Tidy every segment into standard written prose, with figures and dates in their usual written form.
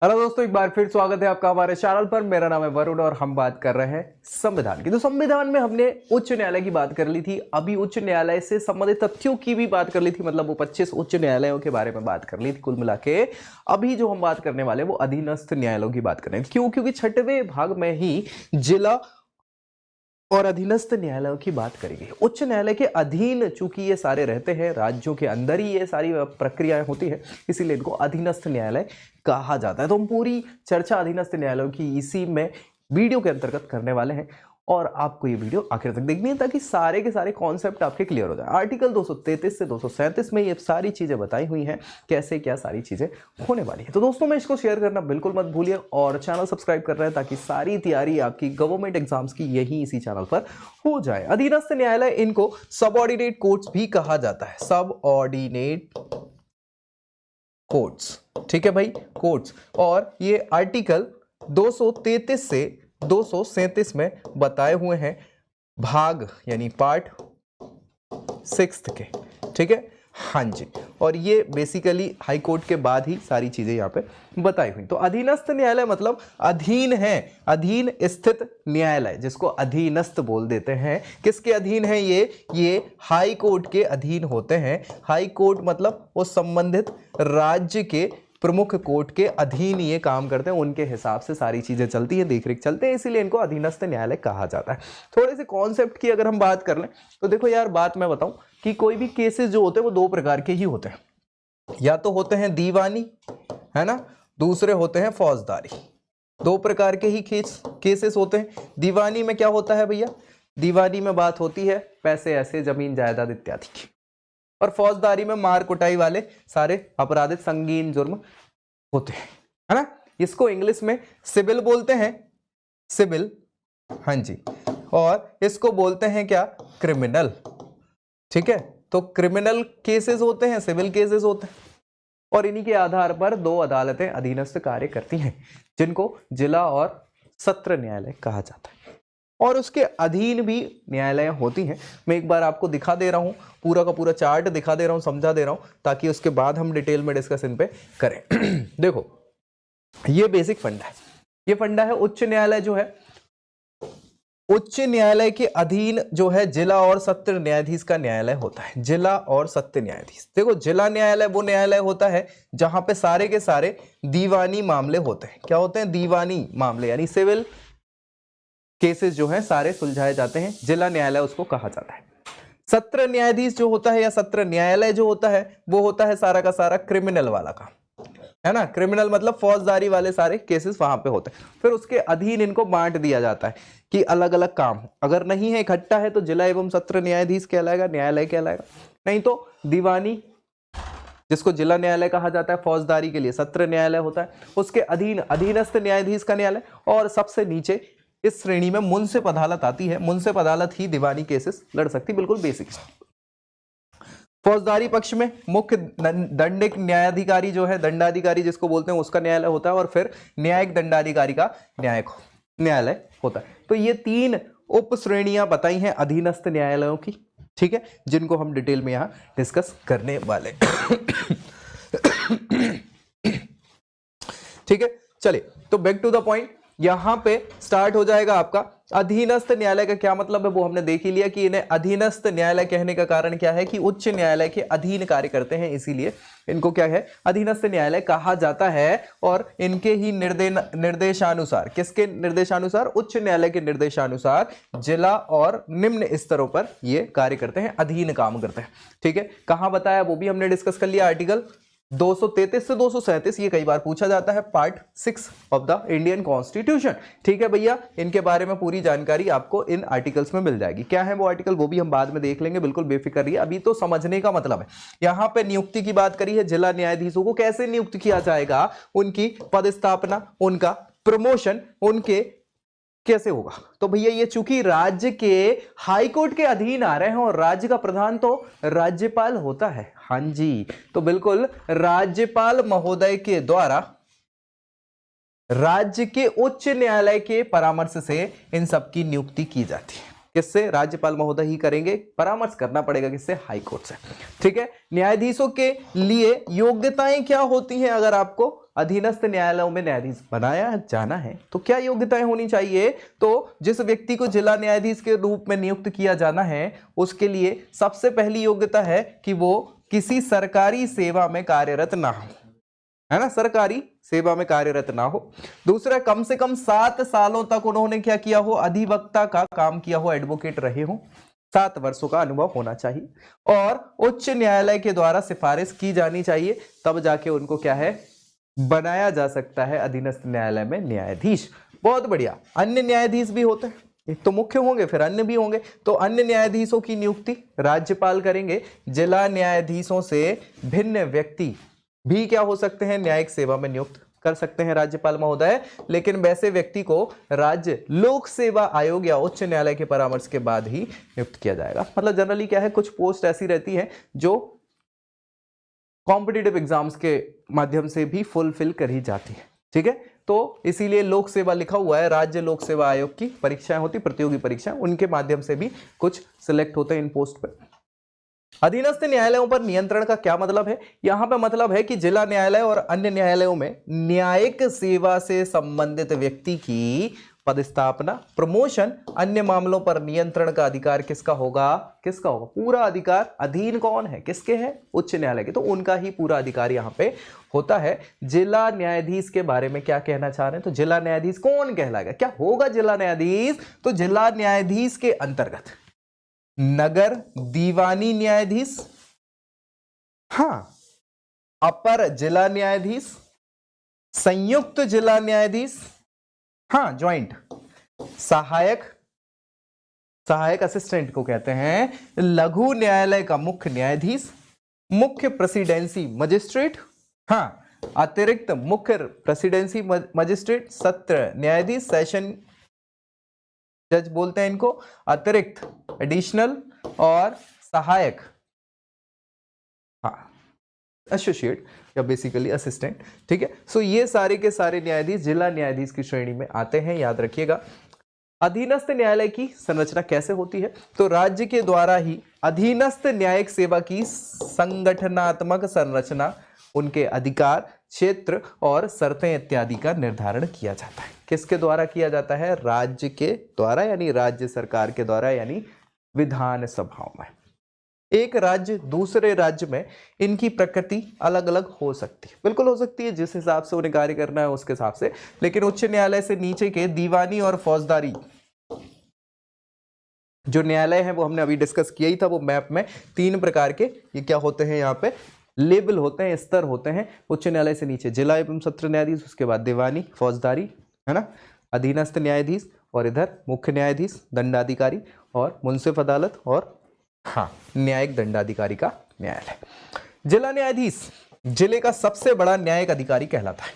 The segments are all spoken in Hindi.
हेलो दोस्तों, एक बार फिर स्वागत है आपका हमारे चैनल पर। मेरा नाम है वरुण और हम बात कर रहे हैं संविधान की। तो संविधान में हमने उच्च न्यायालय की बात कर ली थी, अभी उच्च न्यायालय से संबंधित तथ्यों की भी बात कर ली थी, मतलब वो 25 उच्च न्यायालयों के बारे में बात कर ली थी कुल मिला के। अभी जो हम बात करने वाले वो अधीनस्थ न्यायालयों की बात कर रहे हैं। क्यों? क्योंकि छठवें भाग में ही जिला और अधीनस्थ न्यायालयों की बात करेंगे। उच्च न्यायालय के अधीन चूंकि ये सारे रहते हैं, राज्यों के अंदर ही ये सारी प्रक्रियाएं होती है, इसीलिए इनको अधीनस्थ न्यायालय कहा जाता है। तो हम पूरी चर्चा अधीनस्थ न्यायालयों की इसी में वीडियो के अंतर्गत करने वाले हैं और आपको ये वीडियो आखिर तक देखनी है ताकि सारे के सारे कॉन्सेप्ट आपके क्लियर हो जाए। आर्टिकल 233 से 237 में ये सारी चीजें बताई हुई हैं, कैसे क्या सारी चीजें होने वाली है। तो दोस्तों में इसको शेयर करना बिल्कुल मत भूलिए और चैनल सब्सक्राइब कर रहे हैं ताकि सारी तैयारी आपकी गवर्नमेंट एग्जाम्स की यही इसी चैनल पर हो जाए। अधीनस्थ न्यायालय, इनको सबऑर्डिनेट कोर्ट्स भी कहा जाता है। सबऑर्डिनेट कोर्ट्स, ठीक है भाई, कोर्ट्स। और ये आर्टिकल 233 से 237 में बताए हुए हैं, भाग यानी पार्ट 6 के, ठीक है। हाँ जी, और ये बेसिकली हाई कोर्ट के बाद ही सारी चीजें यहाँ पे बताई हुई। तो अधीनस्थ न्यायालय मतलब अधीन है, अधीन स्थित न्यायालय, जिसको अधीनस्थ बोल देते हैं। किसके अधीन है ये हाई कोर्ट के अधीन होते हैं। हाई कोर्ट मतलब वो संबंधित राज्य के प्रमुख कोर्ट के अधीन ये काम करते हैं, उनके हिसाब से सारी चीजें चलती हैं, देखरेख चलते हैं, इसीलिए इनको अधीनस्थ न्यायालय कहा जाता है। थोड़े से कॉन्सेप्ट की अगर हम बात कर लें तो देखो यार, बात मैं बताऊं कि कोई भी केसेस जो होते हैं वो दो प्रकार के ही होते हैं। या तो होते हैं दीवानी, है ना, दूसरे होते हैं फौजदारी। दो प्रकार के ही केसेस होते हैं। दीवानी में क्या होता है भैया? दीवानी में बात होती है पैसे ऐसे, जमीन जायदाद इत्यादि की। और फौजदारी में मार कुटाई वाले सारे आपराधिक संगीन जुर्म होते हैं, है ना। इसको इंग्लिश में सिविल बोलते हैं, सिविल, हाँ जी। और इसको बोलते हैं क्या? क्रिमिनल, ठीक है। तो क्रिमिनल केसेस होते हैं, सिविल केसेस होते हैं, और इन्हीं के आधार पर दो अदालतें अधीनस्थ कार्य करती हैं, जिनको जिला और सत्र न्यायालय कहा जाता है। और उसके अधीन भी न्यायालय होती हैं। मैं एक बार आपको दिखा दे रहा हूं, पूरा का पूरा चार्ट दिखा दे रहा हूं, समझा दे रहा हूं, ताकि उसके बाद हम डिटेल में डिस्कस इन पे करें। देखो, ये बेसिक फंडा है, ये फंडा है। उच्च न्यायालय जो है, उच्च न्यायालय के अधीन जो है जिला और सत्र न्यायाधीश का न्यायालय होता है। जिला और सत्र न्यायाधीश, देखो जिला न्यायालय वो न्यायालय होता है जहां पे सारे के सारे दीवानी मामले होते हैं। क्या होते हैं? दीवानी मामले, यानी सिविल केसेस जो हैं सारे सुलझाए जाते हैं, जिला न्यायालय उसको कहा जाता है। सत्र न्यायाधीश जो होता है या सत्र न्यायालय जो होता है वो होता है सारा का सारा क्रिमिनल वाला काम, है ना। क्रिमिनल मतलब फौजदारी वाले सारे केसेस वहां पे होते हैं। फिर उसके अधीन इनको बांट दिया जाता है कि अलग अलग काम हो। अगर नहीं है, इकट्ठा है, तो जिला एवं सत्र न्यायाधीश कहलाएगा, न्यायालय कहलाएगा। नहीं तो दीवानी, जिसको जिला न्यायालय कहा जाता है, फौजदारी के लिए सत्र न्यायालय होता है, उसके अधीन अधीनस्थ न्यायाधीश का न्यायालय। और सबसे नीचे इस श्रेणी में मुंसिफ अदालत आती है। मुंसिफ अदालत ही दीवानी केसेस लड़ सकती, बिल्कुल बेसिक। फौजदारी पक्ष में मुख्य दंडिक न्यायाधिकारी जो है, दंडाधिकारी जिसको बोलते हैं, उसका न्यायालय होता है। और फिर न्यायिक दंडाधिकारी का न्यायालय होता है। तो ये तीन उप श्रेणियां बताई हैं अधीनस्थ न्यायालयों की, ठीक है, जिनको हम डिटेल में यहां डिस्कस करने वाले। ठीक है, चलिए तो बैक टू द पॉइंट, यहां पे स्टार्ट हो जाएगा आपका अधीनस्थ न्यायालय का क्या मतलब है वो हमने देख ही लिया कि इन्हें अधीनस्थ न्यायालय कहने का कारण क्या है कि उच्च न्यायालय के अधीन कार्य करते हैं, इसीलिए इनको क्या है? अधीनस्थ न्यायालय कहा जाता है। और इनके ही निर्देशानुसार, किसके निर्देशानुसार? उच्च न्यायालय के निर्देशानुसार जिला और निम्न स्तरों पर ये कार्य करते हैं, अधीन काम करते हैं, ठीक है। कहां बताया वो भी हमने डिस्कस कर लिया। आर्टिकल 233 से 237, ये कई बार पूछा जाता है, part 6 of the Indian constitution, ठीक है भैया। इनके बारे में पूरी जानकारी आपको इन आर्टिकल्स में मिल जाएगी। क्या है वो आर्टिकल, वो भी हम बाद में देख लेंगे, बिल्कुल बेफिक्र रहिए। अभी तो समझने का मतलब है। यहां पे नियुक्ति की बात करी है, जिला न्यायाधीशों को कैसे नियुक्त किया जाएगा, उनकी पदस्थापना, उनका प्रमोशन, उनके कैसे होगा। तो भैया ये चूंकि राज्य के हाई कोर्ट के अधीन आ रहे हैं और राज्य का प्रधान तो राज्यपाल होता है, हाँ जी, तो बिल्कुल राज्यपाल महोदय के द्वारा राज्य के उच्च न्यायालय के परामर्श से इन सब की नियुक्ति की जाती है। किससे? राज्यपाल महोदय ही करेंगे, परामर्श करना पड़ेगा किससे? हाई कोर्ट से, ठीक है। न्यायाधीशों के लिए योग्यताएं क्या होती हैं अगर आपको अधीनस्थ न्यायालयों में न्यायाधीश बनाया जाना है तो क्या योग्यताएं होनी चाहिए? तो जिस व्यक्ति को जिला न्यायाधीश के रूप में नियुक्त किया जाना है उसके लिए सबसे पहली योग्यता है कि वो किसी सरकारी सेवा में कार्यरत ना हो, है ना, सरकारी सेवा में कार्यरत ना हो। दूसरा, कम से कम 7 सालों तक उन्होंने क्या किया हो, अधिवक्ता का काम किया हो, एडवोकेट रहे हो, 7 वर्षों का अनुभव होना चाहिए और उच्च न्यायालय के द्वारा सिफारिश की जानी चाहिए, तब जाके उनको क्या है, बनाया जा सकता है अधीनस्थ न्यायालय में न्यायाधीश। बहुत बढ़िया। अन्य न्यायाधीश भी होते हैं, एक तो मुख्य होंगे फिर अन्य भी होंगे, तो अन्य न्यायाधीशों की नियुक्ति राज्यपाल करेंगे। जिला न्यायाधीशों से भिन्न व्यक्ति भी क्या हो सकते हैं, न्यायिक सेवा में नियुक्त कर सकते हैं राज्यपाल महोदय, लेकिन वैसे व्यक्ति को राज्य लोक सेवा आयोग या उच्च न्यायालय के परामर्श के बाद ही नियुक्त किया जाएगा। मतलब जनरली क्या है, कुछ पोस्ट ऐसी रहती है जो कॉम्पिटिटिव एग्जाम्स के माध्यम से भी फुलफिल करी जाती है, ठीक है, तो इसीलिए लोक सेवा लिखा हुआ है, राज्य लोक सेवा आयोग की परीक्षाएं होती, प्रतियोगी परीक्षाएं, उनके माध्यम से भी कुछ सिलेक्ट होते हैं इन पोस्ट पर। अधीनस्थ न्यायालयों पर नियंत्रण का क्या मतलब है? यहां पे मतलब है कि जिला न्यायालय और अन्य न्यायालयों में न्यायिक सेवा से संबंधित व्यक्ति की पदस्थापना, प्रमोशन, अन्य मामलों पर नियंत्रण का अधिकार किसका होगा? किसका होगा? पूरा अधिकार अधीन कौन है, किसके है? उच्च न्यायालय के, तो उनका ही पूरा अधिकार यहाँ पे होता है। जिला न्यायाधीश के बारे में क्या कहना चाह रहे हैं? तो जिला न्यायाधीश कौन कहलाएगा, क्या होगा जिला न्यायाधीश? तो जिला न्यायाधीश के अंतर्गत नगर दीवानी न्यायाधीश, हां, अपर जिला न्यायाधीश, संयुक्त जिला न्यायाधीश, हां ज्वाइंट, सहायक, सहायक असिस्टेंट को कहते हैं, लघु न्यायालय का मुख्य न्यायाधीश, मुख्य प्रेसिडेंसी मजिस्ट्रेट, हां, अतिरिक्त मुख्य प्रेसिडेंसी मजिस्ट्रेट, सत्र न्यायाधीश, सेशन जज बोलते हैं इनको, अतिरिक्त एडिशनल और सहायक, हाँ एसोसिएट या बेसिकली असिस्टेंट, ठीक है। सो ये सारे के सारे न्यायाधीश जिला न्यायाधीश की श्रेणी में आते हैं, याद रखिएगा। अधीनस्थ न्यायालय की संरचना कैसे होती है? तो राज्य के द्वारा ही अधीनस्थ न्यायिक सेवा की संगठनात्मक संरचना, उनके अधिकार, क्षेत्र और शर्तें इत्यादि का निर्धारण किया जाता है। किसके द्वारा किया जाता है? राज्य के द्वारा, यानी राज्य सरकार के द्वारा, यानी विधान सभाओं में। एक राज्य दूसरे राज्य में इनकी प्रकृति अलग अलग हो सकती है, बिल्कुल हो सकती है, जिस हिसाब से उन्हें कार्य करना है उसके हिसाब से, लेकिन उच्च न्यायालय से नीचे के दीवानी और फौजदारी जो न्यायालय है वो हमने अभी डिस्कस किया ही था, वो मैप में 3 प्रकार के ये क्या होते हैं, यहाँ पे लेबल होते हैं, स्तर होते हैं। उच्च न्यायालय से नीचे जिला एवं सत्र न्यायाधीश, उसके बाद दीवानी, फौजदारी, है ना, अधीनस्थ न्यायाधीश, और इधर मुख्य न्यायाधीश, दंडाधिकारी और मुंसिफ अदालत, और हाँ न्यायिक दंडाधिकारी का न्यायालय। जिला न्यायाधीश जिले का सबसे बड़ा न्यायिक अधिकारी कहलाता है,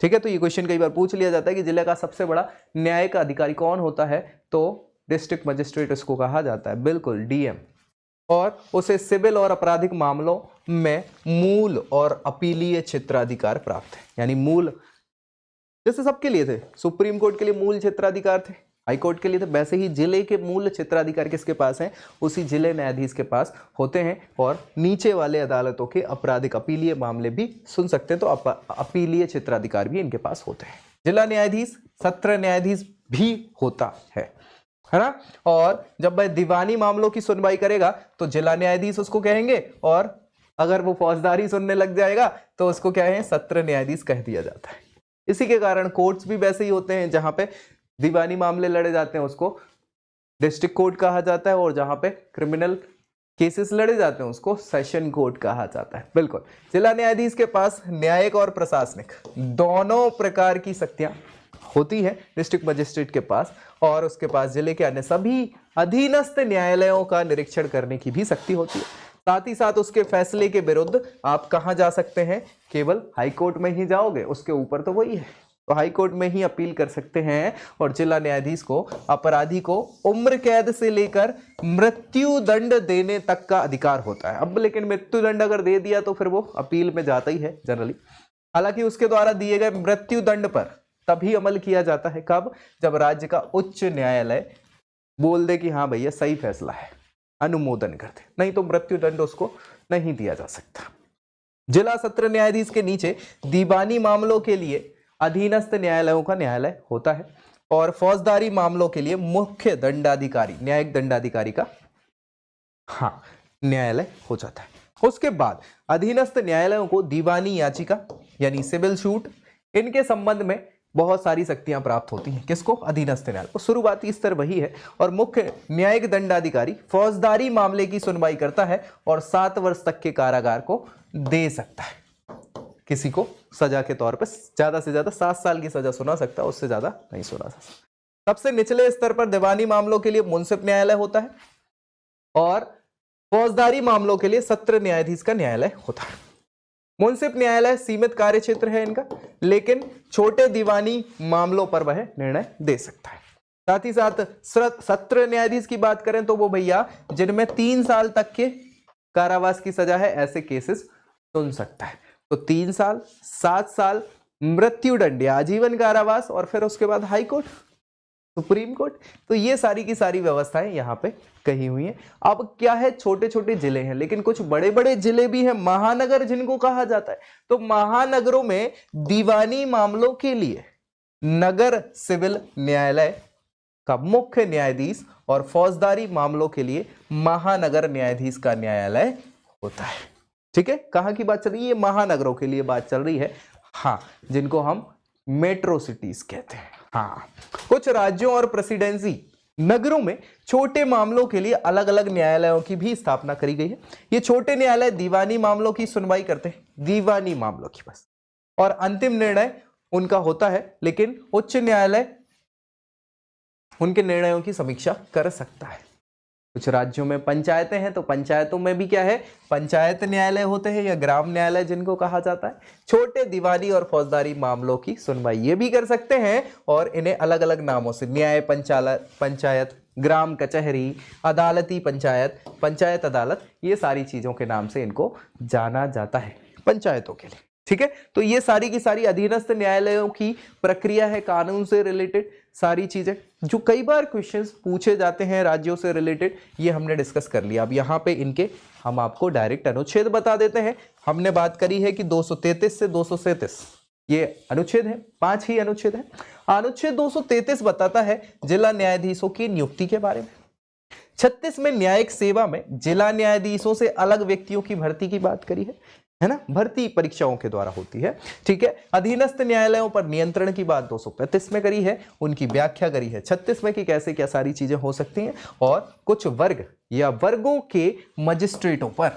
ठीक है। तो ये क्वेश्चन कई बार पूछ लिया जाता है कि जिले का सबसे बड़ा न्यायिक अधिकारी कौन होता है? तो डिस्ट्रिक्ट मजिस्ट्रेट इसको कहा जाता है, बिल्कुल डीएम, और उसे सिविल और आपराधिक मामलों में मूल और अपीलीय क्षेत्राधिकार प्राप्त है। यानी मूल जैसे सबके लिए थे, सुप्रीम कोर्ट के लिए मूल क्षेत्राधिकार थे, हाई कोर्ट के लिए थे, वैसे ही जिले के मूल क्षेत्राधिकार किसके पास हैं? उसी जिले न्यायाधीश के पास होते हैं। और नीचे वाले अदालतों के आपराधिक अपीलीय मामले भी सुन सकते हैं, तो अपीलीय क्षेत्राधिकार भी इनके पास होते हैं। जिला न्यायाधीश सत्र न्यायाधीश भी होता है ना। और जब वह दीवानी मामलों की सुनवाई करेगा तो जिला न्यायाधीश उसको कहेंगे, और अगर वो फौजदारी सुनने लग जाएगा तो उसको क्या है? सत्र न्यायाधीश कह दिया जाता है। इसी के कारण कोर्ट्स भी वैसे ही होते हैं, जहां पे दीवानी मामले लड़े जाते हैं उसको डिस्ट्रिक्ट कोर्ट कहा जाता है, और जहां पे क्रिमिनल केसेस लड़े जाते हैं उसको सेशन कोर्ट कहा जाता है। बिल्कुल, जिला न्यायाधीश के पास न्यायिक और प्रशासनिक दोनों प्रकार की शक्तियां होती है डिस्ट्रिक्ट मजिस्ट्रेट के पास, और उसके पास जिले के अन्य सभी अधीनस्थ न्यायालयों का निरीक्षण करने की भी शक्ति होती है। साथ ही साथ उसके फैसले के विरुद्ध आप कहां जा सकते हैं? केवल हाई कोर्ट में ही जाओगे, उसके ऊपर तो वही है, तो हाई कोर्ट में ही अपील कर सकते हैं। और जिला न्यायाधीश को अपराधी को उम्र कैद से लेकर मृत्यु दंड देने तक का अधिकार होता है। अब लेकिन मृत्यु दंड अगर दे दिया तो फिर वो अपील में जाता ही है जनरली। हालांकि उसके द्वारा दिए गए मृत्यु दंड पर तभी अमल किया जाता है, कब? जब राज्य का उच्च न्यायालय बोल दे कि हाँ भैया सही फैसला है, अनुमोदन कर दे, नहीं तो मृत्यु दंड उसको नहीं दिया जा सकता। जिला सत्र न्यायाधीश के नीचे दीवानी मामलों के लिए अधीनस्थ न्यायालयों का न्यायालय होता है और फौजदारी मामलों के लिए मुख्य दंडाधिकारी, न्यायिक दंडाधिकारी का न्यायालय हो जाता है। उसके बाद अधीनस्थ न्यायालयों को दीवानी याचिका यानी सिविल सूट, इनके संबंध में बहुत सारी शक्तियां प्राप्त होती हैं। किसको? अधीनस्थ न्यायालय को। शुरुआती स्तर वही है और मुख्य न्यायिक दंडाधिकारी फौजदारी मामले की सुनवाई करता है और 7 वर्ष तक के कारागार को दे सकता है। किसी को सजा के तौर पर ज्यादा से ज्यादा 7 साल की सजा सुना सकता है, उससे ज्यादा नहीं सुना सकता। सबसे निचले स्तर पर दीवानी मामलों के लिए मुंसिफ न्यायालय होता है और फौजदारी मामलों के लिए सत्र न्यायाधीश का न्यायालय होता है। मुंसिफ न्यायालय सीमित कार्य क्षेत्र है इनका, लेकिन छोटे दीवानी मामलों पर वह निर्णय दे सकता है। साथ ही साथ सत्र न्यायाधीश की बात करें तो वो भैया जिनमें 3 साल तक के कारावास की सजा है, ऐसे केसेस सुन सकता है। तो 3 साल, 7 साल, मृत्युदंड या आजीवन कारावास और फिर उसके बाद हाई कोर्ट, सुप्रीम कोर्ट। तो ये सारी की सारी व्यवस्थाएं यहां पे कही हुई हैं। अब क्या है, छोटे छोटे जिले हैं लेकिन कुछ बड़े बड़े जिले भी हैं, महानगर जिनको कहा जाता है। तो महानगरों में दीवानी मामलों के लिए नगर सिविल न्यायालय का मुख्य न्यायाधीश और फौजदारी मामलों के लिए महानगर न्यायाधीश का न्यायालय होता है। ठीक है, कहां की बात चल रही है? महानगरों के लिए बात चल रही है, जिनको हम मेट्रो सिटीज कहते हैं। कुछ राज्यों और प्रेसिडेंसी नगरों में छोटे मामलों के लिए अलग अलग न्यायालयों की भी स्थापना करी गई है। ये छोटे न्यायालय दीवानी मामलों की सुनवाई करते हैं, दीवानी मामलों की बस, और अंतिम निर्णय उनका होता है, लेकिन उच्च न्यायालय उनके निर्णयों की समीक्षा कर सकता है। कुछ राज्यों में पंचायतें हैं तो पंचायतों में भी क्या है, पंचायत न्यायालय होते हैं या ग्राम न्यायालय जिनको कहा जाता है। छोटे दीवानी और फौजदारी मामलों की सुनवाई ये भी कर सकते हैं और इन्हें अलग अलग नामों से न्याय पंचायत, ग्राम कचहरी, अदालती पंचायत, पंचायत अदालत, ये सारी चीजों के नाम से इनको जाना जाता है पंचायतों के लिए। ठीक है, तो ये सारी की सारी अधीनस्थ न्यायालयों की प्रक्रिया है, कानून से रिलेटेड सारी चीजें जो कई बार क्वेश्चंस पूछे जाते हैं राज्यों से रिलेटेड, ये हमने डिस्कस कर लिया। अब यहाँ पे इनके हम आपको डायरेक्ट अनुच्छेद बता देते हैं। हमने बात करी है कि 233 से 237 ये अनुच्छेद है, 5 ही अनुच्छेद है। अनुच्छेद 233 बताता है जिला न्यायाधीशों की नियुक्ति के बारे में। 36 में न्यायिक सेवा में जिला न्यायाधीशों से अलग व्यक्तियों की भर्ती की बात करी है ना, भर्ती परीक्षाओं के द्वारा होती है। ठीक है, अधीनस्थ न्यायालयों पर नियंत्रण की बात 235 में करी है, उनकी व्याख्या करी है 36 में कि कैसे क्या सारी चीजें हो सकती हैं, और कुछ वर्ग या वर्गों के मजिस्ट्रेटों पर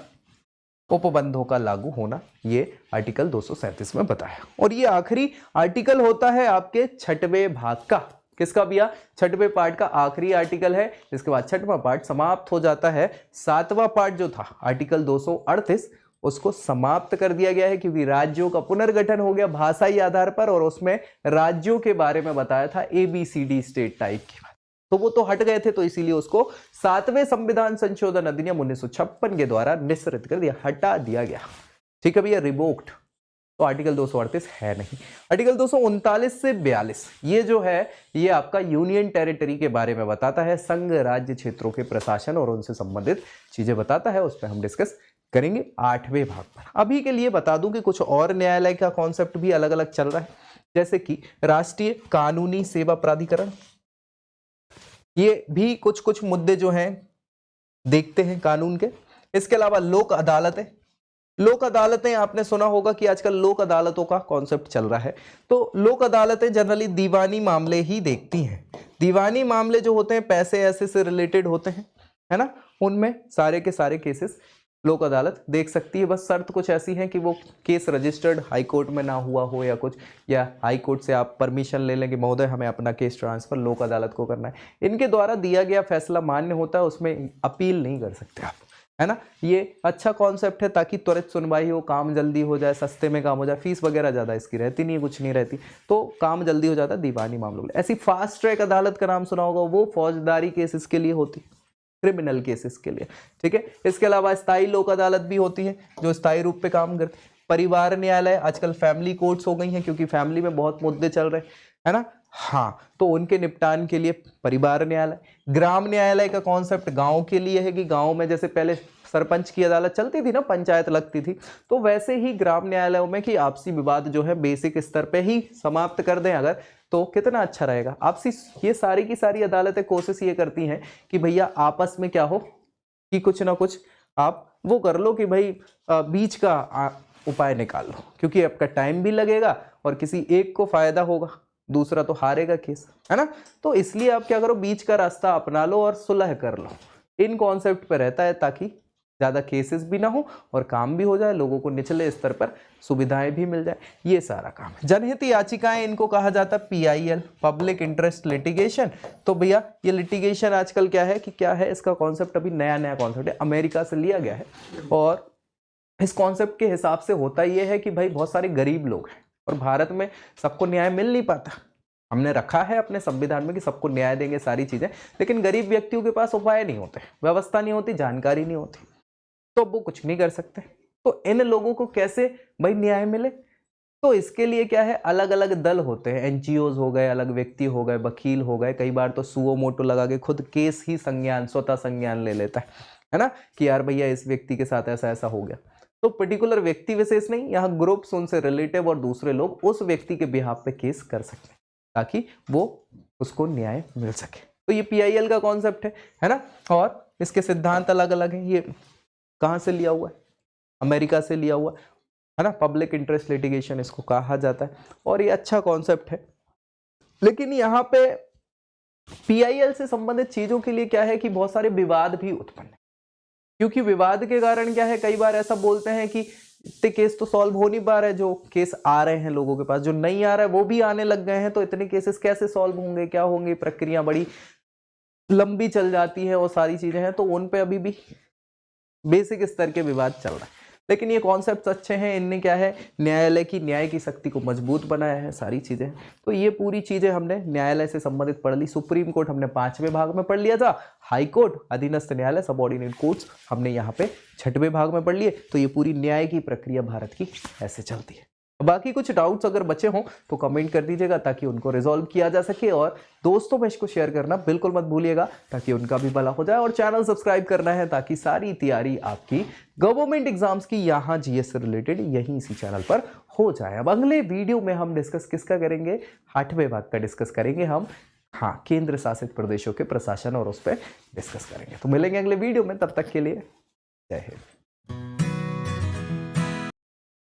उपबंधों का लागू होना, ये आर्टिकल 237 में बताया। और ये आखिरी आर्टिकल होता है आपके 6वें भाग का। किसका भैया? 6वें पार्ट का आखिरी आर्टिकल है। इसके बाद 6वां पार्ट समाप्त हो जाता है। 7वां पार्ट जो था आर्टिकल 238 उसको समाप्त कर दिया गया है, क्योंकि राज्यों का पुनर्गठन हो गया भाषाई आधार पर, और उसमें राज्यों के बारे में बताया था ABCD स्टेट टाइप की बात, तो वो तो हट गए थे, तो इसीलिए उसको 7वें संविधान संशोधन अधिनियम 1956 के द्वारा निःसृत कर दिया, हटा दिया गया। ठीक है भैया, रिवोक्ड। तो आर्टिकल 238 है नहीं। आर्टिकल 239 से 42 ये जो है ये आपका यूनियन टेरिटरी के बारे में बताता है, संघ राज्य क्षेत्रों के प्रशासन और उनसे संबंधित चीजें बताता है, उस पर हम डिस्कस करेंगे 8वें भाग पर। अभी के लिए बता दूं कि कुछ और न्यायालय का कॉन्सेप्ट भी अलग अलग चल रहा है, जैसे कि राष्ट्रीय कानूनी सेवा प्राधिकरण, ये भी कुछ कुछ मुद्दे जो हैं देखते हैं कानून के। इसके अलावा लोक अदालतें, लोक अदालतें आपने सुना होगा कि आजकल लोक अदालतों का कॉन्सेप्ट चल रहा है। तो लोक अदालतें जनरली दीवानी मामले ही देखती हैं। दीवानी मामले जो होते हैं पैसे ऐसे से रिलेटेड होते हैं, है ना, उनमें सारे के सारे केसेस लोक अदालत देख सकती है। बस शर्त कुछ ऐसी है कि वो केस रजिस्टर्ड हाई कोर्ट में ना हुआ हो या कुछ, या हाई कोर्ट से आप परमिशन ले लें कि महोदय हमें अपना केस ट्रांसफर लोक अदालत को करना है। इनके द्वारा दिया गया फैसला मान्य होता है, उसमें अपील नहीं कर सकते आप, है ना। ये अच्छा कॉन्सेप्ट है ताकि त्वरित सुनवाई हो, काम जल्दी हो जाए, सस्ते में काम हो जाए, फीस वगैरह ज़्यादा इसकी रहती नहीं है, कुछ नहीं रहती, तो काम जल्दी हो जाता है दीवानी मामलों में। ऐसी फास्ट ट्रैक अदालत का नाम सुना होगा, वो फौजदारी केसेस के लिए होती है, क्रिमिनल केसेस के लिए। ठीक है, इसके अलावा स्थायी लोक अदालत भी होती है जो स्थायी रूप पे काम करती है। परिवार न्यायालय, आजकल फैमिली कोर्ट्स हो गई हैं क्योंकि फैमिली में बहुत मुद्दे चल रहे हैं, है ना, तो उनके निपटान के लिए परिवार न्यायालय। ग्राम न्यायालय का कॉन्सेप्ट गांव के लिए है कि गांव में जैसे पहले सरपंच की अदालत चलती थी ना, पंचायत लगती थी, तो वैसे ही ग्राम न्यायालयों में कि आपसी विवाद जो है बेसिक स्तर पे ही समाप्त कर दें अगर, तो कितना अच्छा रहेगा। आपसी ये सारी की सारी अदालतें कोशिश ये करती हैं कि भैया आपस में क्या हो कि कुछ ना कुछ आप वो कर लो कि भाई बीच का उपाय निकाल लो, क्योंकि आपका टाइम भी लगेगा और किसी एक को फायदा होगा, दूसरा तो हारेगा केस, है ना। तो इसलिए आप क्या करो, बीच का रास्ता अपना लो और सुलह कर लो। इन कॉन्सेप्ट पे रहता है ताकि ज़्यादा केसेस भी ना हो और काम भी हो जाए, लोगों को निचले स्तर पर सुविधाएं भी मिल जाए, ये सारा काम है। जनहित याचिकाएं इनको कहा जाता है PIL, पब्लिक इंटरेस्ट लिटिगेशन। तो भैया ये लिटिगेशन आजकल क्या है कि क्या है, इसका कॉन्सेप्ट अभी नया नया कॉन्सेप्ट है, अमेरिका से लिया गया है। और इस कॉन्सेप्ट के हिसाब से होता ये है कि भाई बहुत सारे गरीब लोग हैं और भारत में सबको न्याय मिल नहीं पाता। हमने रखा है अपने संविधान में कि सबको न्याय देंगे सारी चीजें, लेकिन गरीब व्यक्तियों के पास उपाय नहीं होते, व्यवस्था नहीं होती, जानकारी नहीं होती, तो वो कुछ नहीं कर सकते। तो इन लोगों को कैसे भाई न्याय मिले, तो इसके लिए क्या है, अलग अलग दल होते हैं, NGOs हो गए, अलग व्यक्ति हो गए, वकील हो गए, कई बार तो सुओ मोटो लगा के खुद केस ही संज्ञान, स्वतः संज्ञान ले लेता है ना, कि यार भैया इस व्यक्ति के साथ ऐसा ऐसा हो गया। तो पर्टिकुलर व्यक्ति विशेष नहीं, यहाँ ग्रुप्स, उनसे रिलेटिव और दूसरे लोग उस व्यक्ति के बिहाफ पे केस कर सकते हैं ताकि वो उसको न्याय मिल सके। तो ये PIL का कॉन्सेप्ट है ना। और इसके सिद्धांत अलग अलग हैं। ये कहाँ से लिया हुआ है, अमेरिका से लिया हुआ है ना, पब्लिक इंटरेस्ट लिटिगेशन इसको कहा जाता है, और ये अच्छा कॉन्सेप्ट है। लेकिन यहाँ पे PIL से संबंधित चीजों के लिए क्या है कि बहुत सारे विवाद भी उत्पन्न है, क्योंकि विवाद के कारण क्या है, कई बार ऐसा बोलते हैं कि इतने केस तो सॉल्व हो नहीं पा रहे, जो केस आ रहे हैं लोगों के पास, जो नहीं आ रहा है वो भी आने लग गए हैं, तो इतने केसेस कैसे सॉल्व होंगे, क्या होंगे, प्रक्रिया बड़ी लंबी चल जाती है और सारी चीजें हैं, तो उन पे अभी भी बेसिक स्तर के विवाद चल रहा है। लेकिन ये कॉन्सेप्ट्स अच्छे हैं, इनने क्या है, न्यायालय की न्याय की शक्ति को मजबूत बनाया है, सारी चीजें। तो ये पूरी चीजें हमने न्यायालय से संबंधित पढ़ ली। सुप्रीम कोर्ट हमने 5वें भाग में पढ़ लिया था, हाई कोर्ट, अधीनस्थ न्यायालय, सबऑर्डिनेट कोर्ट्स हमने यहाँ पे 6वें भाग में पढ़ लिए। तो ये पूरी न्याय की प्रक्रिया भारत की ऐसे चलती है। बाकी कुछ डाउट्स अगर बचे हों तो कमेंट कर दीजिएगा ताकि उनको रिजॉल्व किया जा सके, और दोस्तों में इसको शेयर करना बिल्कुल मत भूलिएगा ताकि उनका भी भला हो जाए, और चैनल सब्सक्राइब करना है ताकि सारी तैयारी आपकी गवर्नमेंट एग्जाम्स की यहाँ GS से रिलेटेड यहीं इसी चैनल पर हो जाए। अब अगले वीडियो में हम डिस्कस किसका करेंगे, 8वें भाग का डिस्कस करेंगे हम, हाँ, केंद्र शासित प्रदेशों के प्रशासन, और उस पर डिस्कस करेंगे। तो मिलेंगे अगले वीडियो में, तब तक के लिए जय हिंद।